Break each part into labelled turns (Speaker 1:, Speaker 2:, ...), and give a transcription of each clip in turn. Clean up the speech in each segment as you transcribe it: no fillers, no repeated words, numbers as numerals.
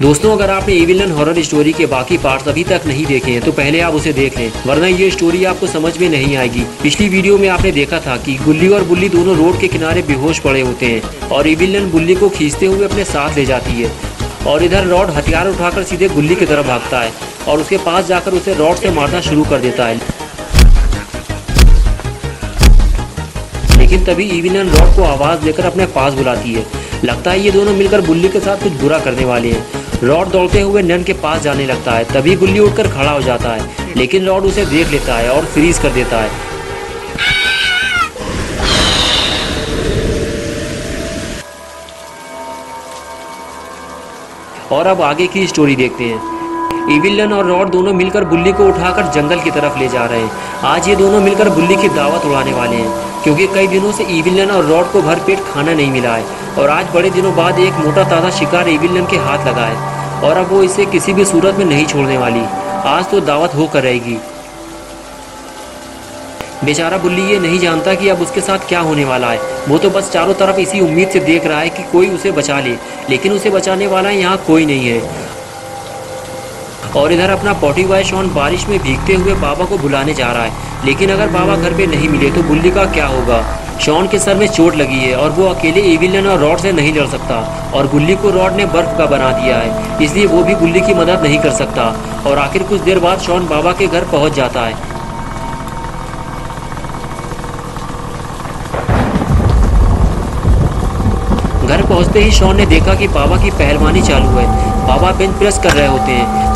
Speaker 1: दोस्तों, अगर आपने ई विलन हॉरर स्टोरी के बाकी पार्ट्स अभी तक नहीं देखे हैं तो पहले आप उसे देख लें, वरना ये स्टोरी आपको समझ में नहीं आएगी। पिछली वीडियो में आपने देखा था कि गुल्ली और बुल्ली दोनों रोड के किनारे बेहोश पड़े होते हैं और ई विलन बुल्ली को खींचते हुए अपने साथ ले जाती है और इधर रॉड हथियार उठाकर सीधे गुल्ली की तरफ भागता है और उसके पास जाकर उसे रॉड से मारना शुरू कर देता है। लेकिन तभी ई विलन रॉड को आवाज देकर अपने पास बुलाती है। लगता है ये दोनों मिलकर बुल्ली के साथ कुछ बुरा करने वाले हैं। रॉड दौड़ते हुए नन के पास जाने लगता है। तभी गुल्ली उठकर खड़ा हो जाता है, लेकिन रॉड उसे देख लेता है और फ्रीज कर देता है। और अब आगे की स्टोरी देखते हैं। ई विलन और रॉड दोनों मिलकर बुल्ली को उठाकर जंगल की तरफ ले जा रहे हैं। आज ये दोनों मिलकर बुल्ली की दावत उड़ाने वाले हैं, क्योंकि कई दिनों से ई विलन और रॉड को भरपेट खाना नहीं मिला है और आज बड़े दिनों बाद एक मोटा ताज़ा शिकार ई विलन के हाथ लगा है और अब वो इसे किसी भी सूरत में नहीं छोड़ने वाली। आज तो दावत होकर रहेगी। बेचारा बुल्ली ये नहीं जानता कि अब उसके साथ क्या होने वाला है। वो तो बस चारों तरफ इसी उम्मीद से देख रहा है कि कोई उसे बचा ले, लेकिन उसे बचाने वाला यहाँ कोई नहीं है। और इधर अपना पॉटी बॉय शॉन बारिश में भीगते हुए बाबा को बुलाने जा रहा है, लेकिन अगर बाबा घर पे नहीं मिले तो बुल्ली का क्या होगा। शॉन के सर में चोट लगी है और वो अकेले ई विलन और रॉड से नहीं लड़ सकता और गुल्ली को रॉड ने बर्फ का बना दिया है, इसलिए वो भी गुल्ली की मदद नहीं कर सकता। और आखिर कुछ देर बाद शॉन बाबा के घर पहुंच जाता है। घर पहुंचते ही शॉन ने देखा कि बाबा की पहलवानी चालू है। बाबा बेंच प्रेस कर रहे होते हैं।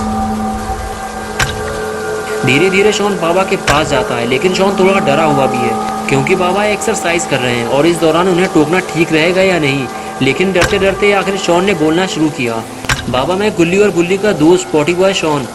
Speaker 1: धीरे धीरे शॉन बाबा के पास जाता है, लेकिन शॉन थोड़ा डरा हुआ भी है, क्योंकि बाबा एक्सरसाइज कर रहे हैं और इस दौरान उन्हें टोकना ठीक रहेगा या नहीं। लेकिन डरते डरते आखिर शॉन ने बोलना शुरू किया, बाबा मैं गुल्ली और बुल्ली का दोस्त पॉटी बॉय शॉन।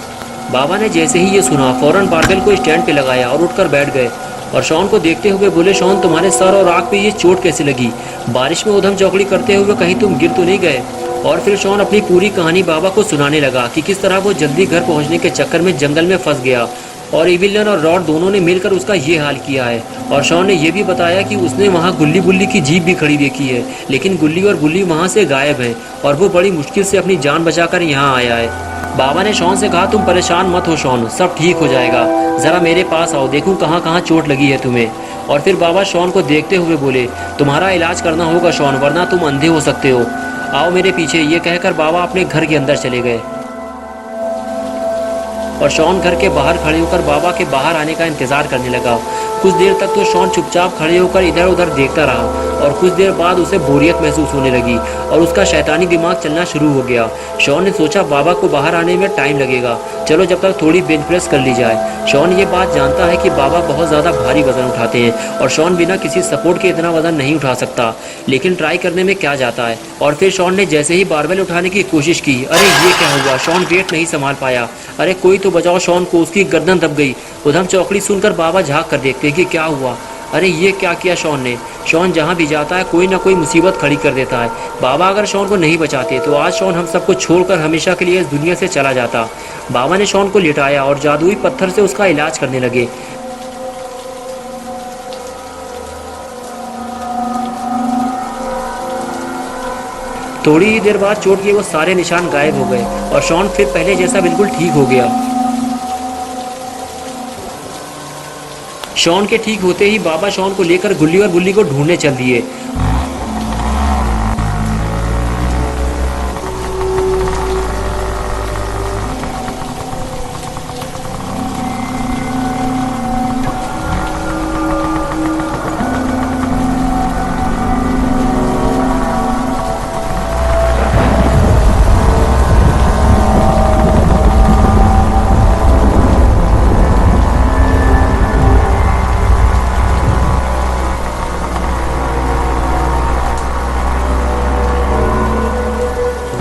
Speaker 1: बाबा ने जैसे ही ये सुना फौरन बारबेल को स्टैंड पे लगाया और उठकर बैठ गए और शॉन को देखते हुए बोले, शॉन तुम्हारे सर और आँख पे ये चोट कैसे लगी? बारिश में उधम चौकड़ी करते हुए कहीं तुम गिर तो नहीं गए? और फिर शॉन अपनी पूरी कहानी बाबा को सुनाने लगा कि किस तरह वो जल्दी घर पहुंचने के चक्कर में जंगल में फंस गया और ई विलन और रॉड दोनों ने मिलकर उसका ये हाल किया है। और शॉन ने यह भी बताया कि उसने वहाँ गुल्ली बुल्ली की जीप भी खड़ी देखी है, लेकिन गुल्ली और बुल्ली वहाँ से गायब हैं और वो बड़ी मुश्किल से अपनी जान बचाकर यहाँ आया है। बाबा ने शॉन से कहा, तुम परेशान मत हो शॉन, सब ठीक हो जाएगा, ज़रा मेरे पास आओ, देखूँ कहाँ कहाँ चोट लगी है तुम्हें। और फिर बाबा शॉन को देखते हुए बोले, तुम्हारा इलाज करना होगा शॉन, वरना तुम अंधे हो सकते हो, आओ मेरे पीछे। ये कहकर बाबा अपने घर के अंदर चले गए और शॉन घर के बाहर खड़े होकर बाबा के बाहर आने का इंतज़ार करने लगा। कुछ देर तक तो शॉन चुपचाप खड़े होकर इधर उधर देखता रहा और कुछ देर बाद उसे बोरियत महसूस होने लगी और उसका शैतानी दिमाग चलना शुरू हो गया। शॉन ने सोचा बाबा को बाहर आने में टाइम लगेगा, चलो जब तक थोड़ी बेंच प्रेस कर ली जाए। शॉन ये बात जानता है कि बाबा बहुत ज़्यादा भारी वज़न उठाते हैं और शॉन बिना किसी सपोर्ट के इतना वज़न नहीं उठा सकता, लेकिन ट्राई करने में क्या जाता है। और फिर शॉन ने जैसे ही बारबेल उठाने की कोशिश की, अरे ये क्या हुआ, शॉन वेट नहीं संभाल पाया। अरे कोई तो बचाओ शॉन को, उसकी गर्दन दब गई। उधम चौकड़ी सुनकर बाबा झाँक कर देखते कि क्या हुआ। अरे ये क्या किया शॉन ने। शॉन जहाँ भी जाता है कोई ना कोई मुसीबत खड़ी कर देता है। बाबा अगर शॉन को नहीं बचाते तो आज शॉन हम सबको छोड़कर हमेशा के लिए इस दुनिया से चला जाता। बाबा ने शॉन को लिटाया और जादुई पत्थर से उसका इलाज करने लगे। थोड़ी ही देर बाद चोट के वो सारे निशान गायब हो गए और शॉन फिर पहले जैसा बिल्कुल ठीक हो गया। शॉन के ठीक होते ही बाबा शॉन को लेकर गुल्ली और बुल्ली को ढूंढने चल दिए।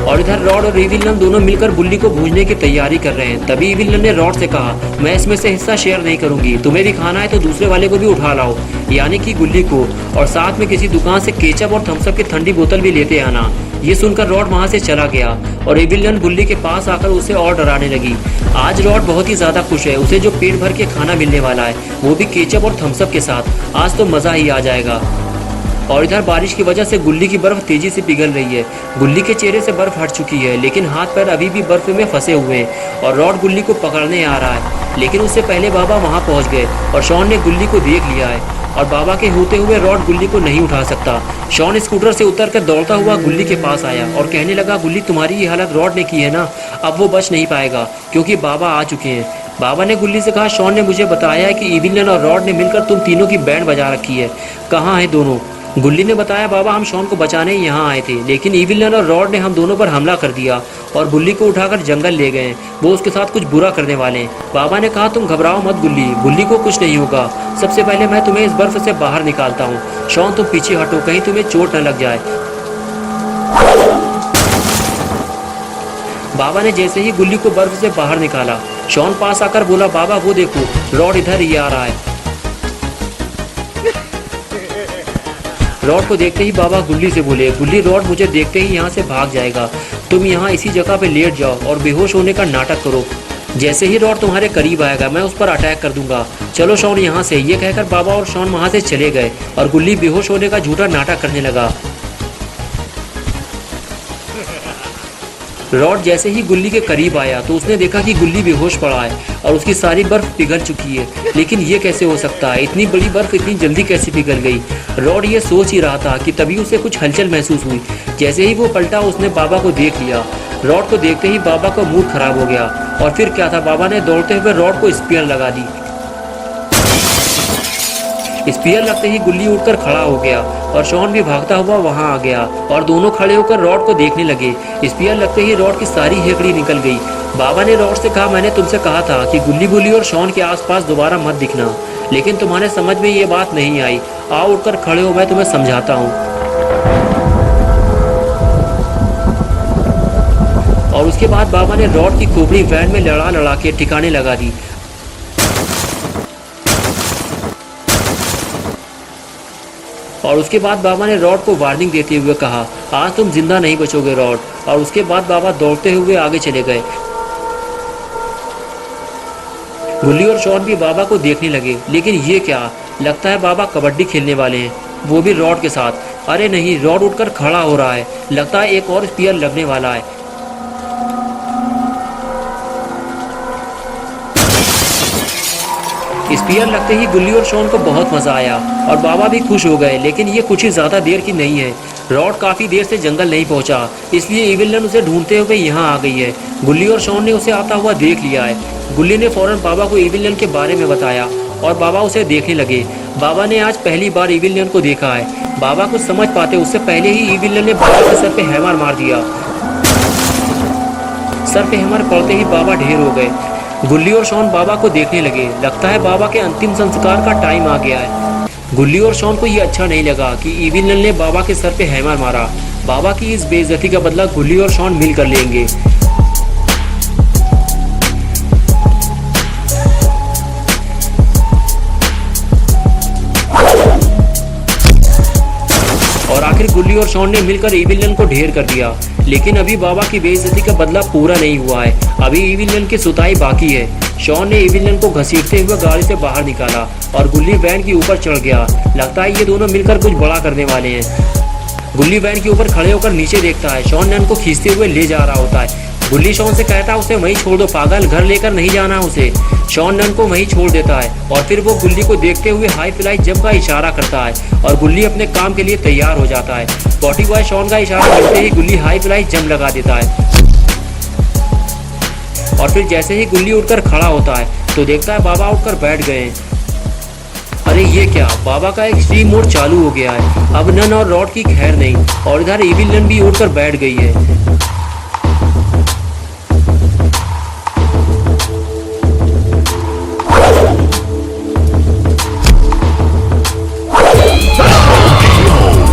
Speaker 1: और इधर रॉड और ई विलन दोनों मिलकर बुल्ली को भूजने की तैयारी कर रहे हैं। तभी ई विलन ने रॉड से कहा, मैं इसमें से हिस्सा शेयर नहीं करूंगी, तुम्हें भी खाना है तो दूसरे वाले को भी उठा लाओ, यानी कि गुल्ली को, और साथ में किसी दुकान से केचप और थम्स अप की ठंडी बोतल भी लेते आना। ये सुनकर रॉड वहाँ से चला गया और ई विलन बुल्ली के पास आकर उसे और डराने लगी। आज रॉड बहुत ही ज़्यादा खुश है, उसे जो पेट भर के खाना मिलने वाला है वो भी केचप और थम्स अप के साथ। आज तो मज़ा ही आ जाएगा। और इधर बारिश की वजह से गुल्ली की बर्फ तेजी से पिघल रही है। गुल्ली के चेहरे से बर्फ हट चुकी है, लेकिन हाथ पैर अभी भी बर्फ में फंसे हुए हैं और रॉड गुल्ली को पकड़ने आ रहा है। लेकिन उससे पहले बाबा वहां पहुंच गए और शॉन ने गुल्ली को देख लिया है और बाबा के होते हुए रॉड गुल्ली को नहीं उठा सकता। शॉन स्कूटर से उतरकर दौड़ता हुआ गुल्ली के पास आया और कहने लगा, गुल्ली तुम्हारी ये हालत रॉड ने की है ना, अब वो बच नहीं पाएगा क्योंकि बाबा आ चुके हैं। बाबा ने गुल्ली से कहा, शॉन ने मुझे बताया है कि इविलियन और रॉड ने मिलकर तुम तीनों की बैंड बजा रखी है, कहाँ है दोनों? गुल्ली ने बताया, बाबा हम शॉन को बचाने यहाँ आए थे, लेकिन इविलियन और रॉड ने हम दोनों पर हमला कर दिया और गुल्ली को उठाकर जंगल ले गए। वो उसके साथ कुछ बुरा करने वाले हैं। बाबा ने कहा, तुम घबराओ मत गुल्ली, गुल्ली को कुछ नहीं होगा। सबसे पहले मैं तुम्हें इस बर्फ से बाहर निकालता हूँ। शॉन तुम पीछे हटो, कहीं तुम्हें चोट न लग जाए। बाबा ने जैसे ही गुल्ली को बर्फ से बाहर निकाला, शॉन पास आकर बोला, बाबा वो देखो, रॉड इधर ही आ रहा है। रॉड को देखते ही बाबा गुल्ली से बोले, गुल्ली रॉड मुझे देखते ही यहाँ से भाग जाएगा, तुम यहाँ इसी जगह पे लेट जाओ और बेहोश होने का नाटक करो। जैसे ही रॉड तुम्हारे करीब आएगा मैं उस पर अटैक कर दूंगा। चलो शॉन यहाँ से। ये कहकर बाबा और शॉन वहाँ से चले गए और गुल्ली बेहोश होने का झूठा नाटक करने लगा। रॉड जैसे ही गुल्ली के करीब आया तो उसने देखा कि गुल्ली बेहोश पड़ा है और उसकी सारी बर्फ पिघल चुकी है। लेकिन ये कैसे हो सकता है, इतनी बड़ी बर्फ इतनी जल्दी कैसे पिघल गई? रॉड ये सोच ही रहा था कि तभी उसे कुछ हलचल महसूस हुई। जैसे ही वो पलटा उसने बाबा को देख लिया। रॉड को देखते ही बाबा का मूड खराब हो गया और फिर क्या था, बाबा ने दौड़ते हुए रॉड को स्पीयर लगा दी। स्पीयर लगते ही गुल्ली उठकर खड़ा हो गया और शॉन भी भागता हुआ वहां आ गया और दोनों खड़े होकर रॉड को देखने लगे। स्पीयर लगते ही रॉड की सारी हेकड़ी निकल गई। बाबा ने रॉड से कहा, मैंने तुमसे कहा था कि गुल्ली और शॉन के आसपास दोबारा मत दिखना, लेकिन तुम्हारे समझ में ये बात नहीं आई। आओ उठकर खड़े हो, मैं तुम्हें समझाता हूँ। और उसके बाद बाबा ने रॉड की खोपड़ी वैन में लड़ा लड़ा के ठिकाने लगा दी। और उसके बाद बाबा ने रॉड को वार्निंग देते हुए कहा, आज तुम जिंदा नहीं बचोगे रॉड। और उसके बाद बाबा दौड़ते हुए आगे चले गए। गुल्ली और शॉन भी बाबा को देखने लगे, लेकिन ये क्या, लगता है बाबा कबड्डी खेलने वाले हैं, वो भी रॉड के साथ। अरे नहीं, रॉड उठकर खड़ा हो रहा है, लगता है एक और स्पीयर लगने वाला है। स्पीयर लगते ही गुल्ली और शॉन को बहुत मजा आया और बाबा भी खुश हो गए, लेकिन ये कुछ ही ज्यादा देर की नहीं है। रॉड काफी देर से जंगल नहीं पहुंचा, इसलिए इविलियन उसे ढूंढते हुए यहाँ आ गई है। गुल्ली और शॉन ने उसे आता हुआ देख लिया है। गुल्ली ने फौरन बाबा को इविलियन के बारे में बताया और बाबा उसे देखने लगे। बाबा ने आज पहली बार इविलियन को देखा है। बाबा कुछ समझ पाते उससे पहले ही इविलियन ने बाबा के सर पे हैमर मार दिया। सर पे हैमर पड़ते ही बाबा ढेर हो गए। गुल्ली और शॉन बाबा को देखने लगे, लगता है बाबा के अंतिम संस्कार का टाइम आ गया है। गुल्ली और शॉन को ये अच्छा नहीं लगा कि इविलियन ने बाबा के सर पे हैमर मारा। बाबा की इस बेइज्जती का बदला गुल्ली और शॉन मिलकर लेंगे। और आखिर गुल्ली और शॉन ने मिलकर इविलियन को ढेर कर दिया। लेकिन अभी बाबा की बेइज्जती का बदला पूरा नहीं हुआ है, अभी इविलियन की सुताई बाकी है। शॉन ने इविलियन को घसीटते हुए गाड़ी से बाहर निकाला और गुल्ली वैन के ऊपर चढ़ गया। लगता है ये दोनों मिलकर कुछ बड़ा करने वाले हैं। गुल्ली वैन के ऊपर खड़े होकर नीचे देखता है, शॉन नन को खींचते हुए ले जा रहा होता है। गुल्ली शॉन से कहता है, उसे वहीं छोड़ दो पागल, घर लेकर नहीं जाना उसे। शॉन नन को वहीं छोड़ देता है और फिर वो गुल्ली को देखते हुए हाई फ्लाई जंप का इशारा करता है और गुल्ली अपने काम के लिए तैयार हो जाता है। पॉटी बॉय शॉन का इशारा करते ही गुल्ली हाई फ्लाई जंप लगा देता है। और फिर जैसे ही गुल्ली उठकर खड़ा होता है तो देखता है बाबा उठकर बैठ गए हैं। अरे ये क्या, बाबा का एक्सट्रीम मोड चालू हो गया है। अब नन और रॉड की खैर नहीं और इधर इविलियन भी उठकर बैठ गई है।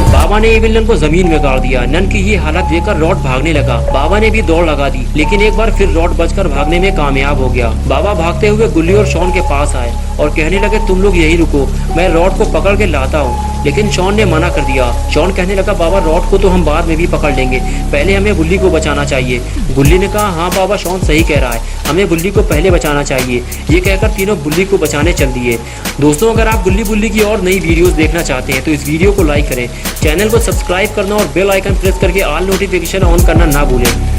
Speaker 1: बाबा ने इविलियन को जमीन में गाड़ दिया। नन की ये हालत देखकर रॉड भागने लगा। बाबा ने भी दौड़ लगा दी, लेकिन एक बार फिर रॉड बचकर भागने में कामयाब हो गया। बाबा भागते हुए गुल्ली और शॉन के पास आए और कहने लगे, तुम लोग यही रुको, मैं रॉड को पकड़ के लाता हूँ। लेकिन शॉन ने मना कर दिया। शॉन कहने लगा, बाबा रॉड को तो हम बाद में भी पकड़ लेंगे, पहले हमें गुल्ली को बचाना चाहिए। बुल्ली ने कहा, हाँ बाबा, शॉन सही कह रहा है, हमें बुल्ली को पहले बचाना चाहिए। ये कहकर तीनों बुल्ली को बचाने चल दिए। दोस्तों, अगर आप गुल्ली बुल्ली की और नई वीडियोस देखना चाहते हैं तो इस वीडियो को लाइक करें, चैनल को सब्सक्राइब करना और बेल आइकन प्रेस करके ऑल नोटिफिकेशन ऑन करना ना भूलें।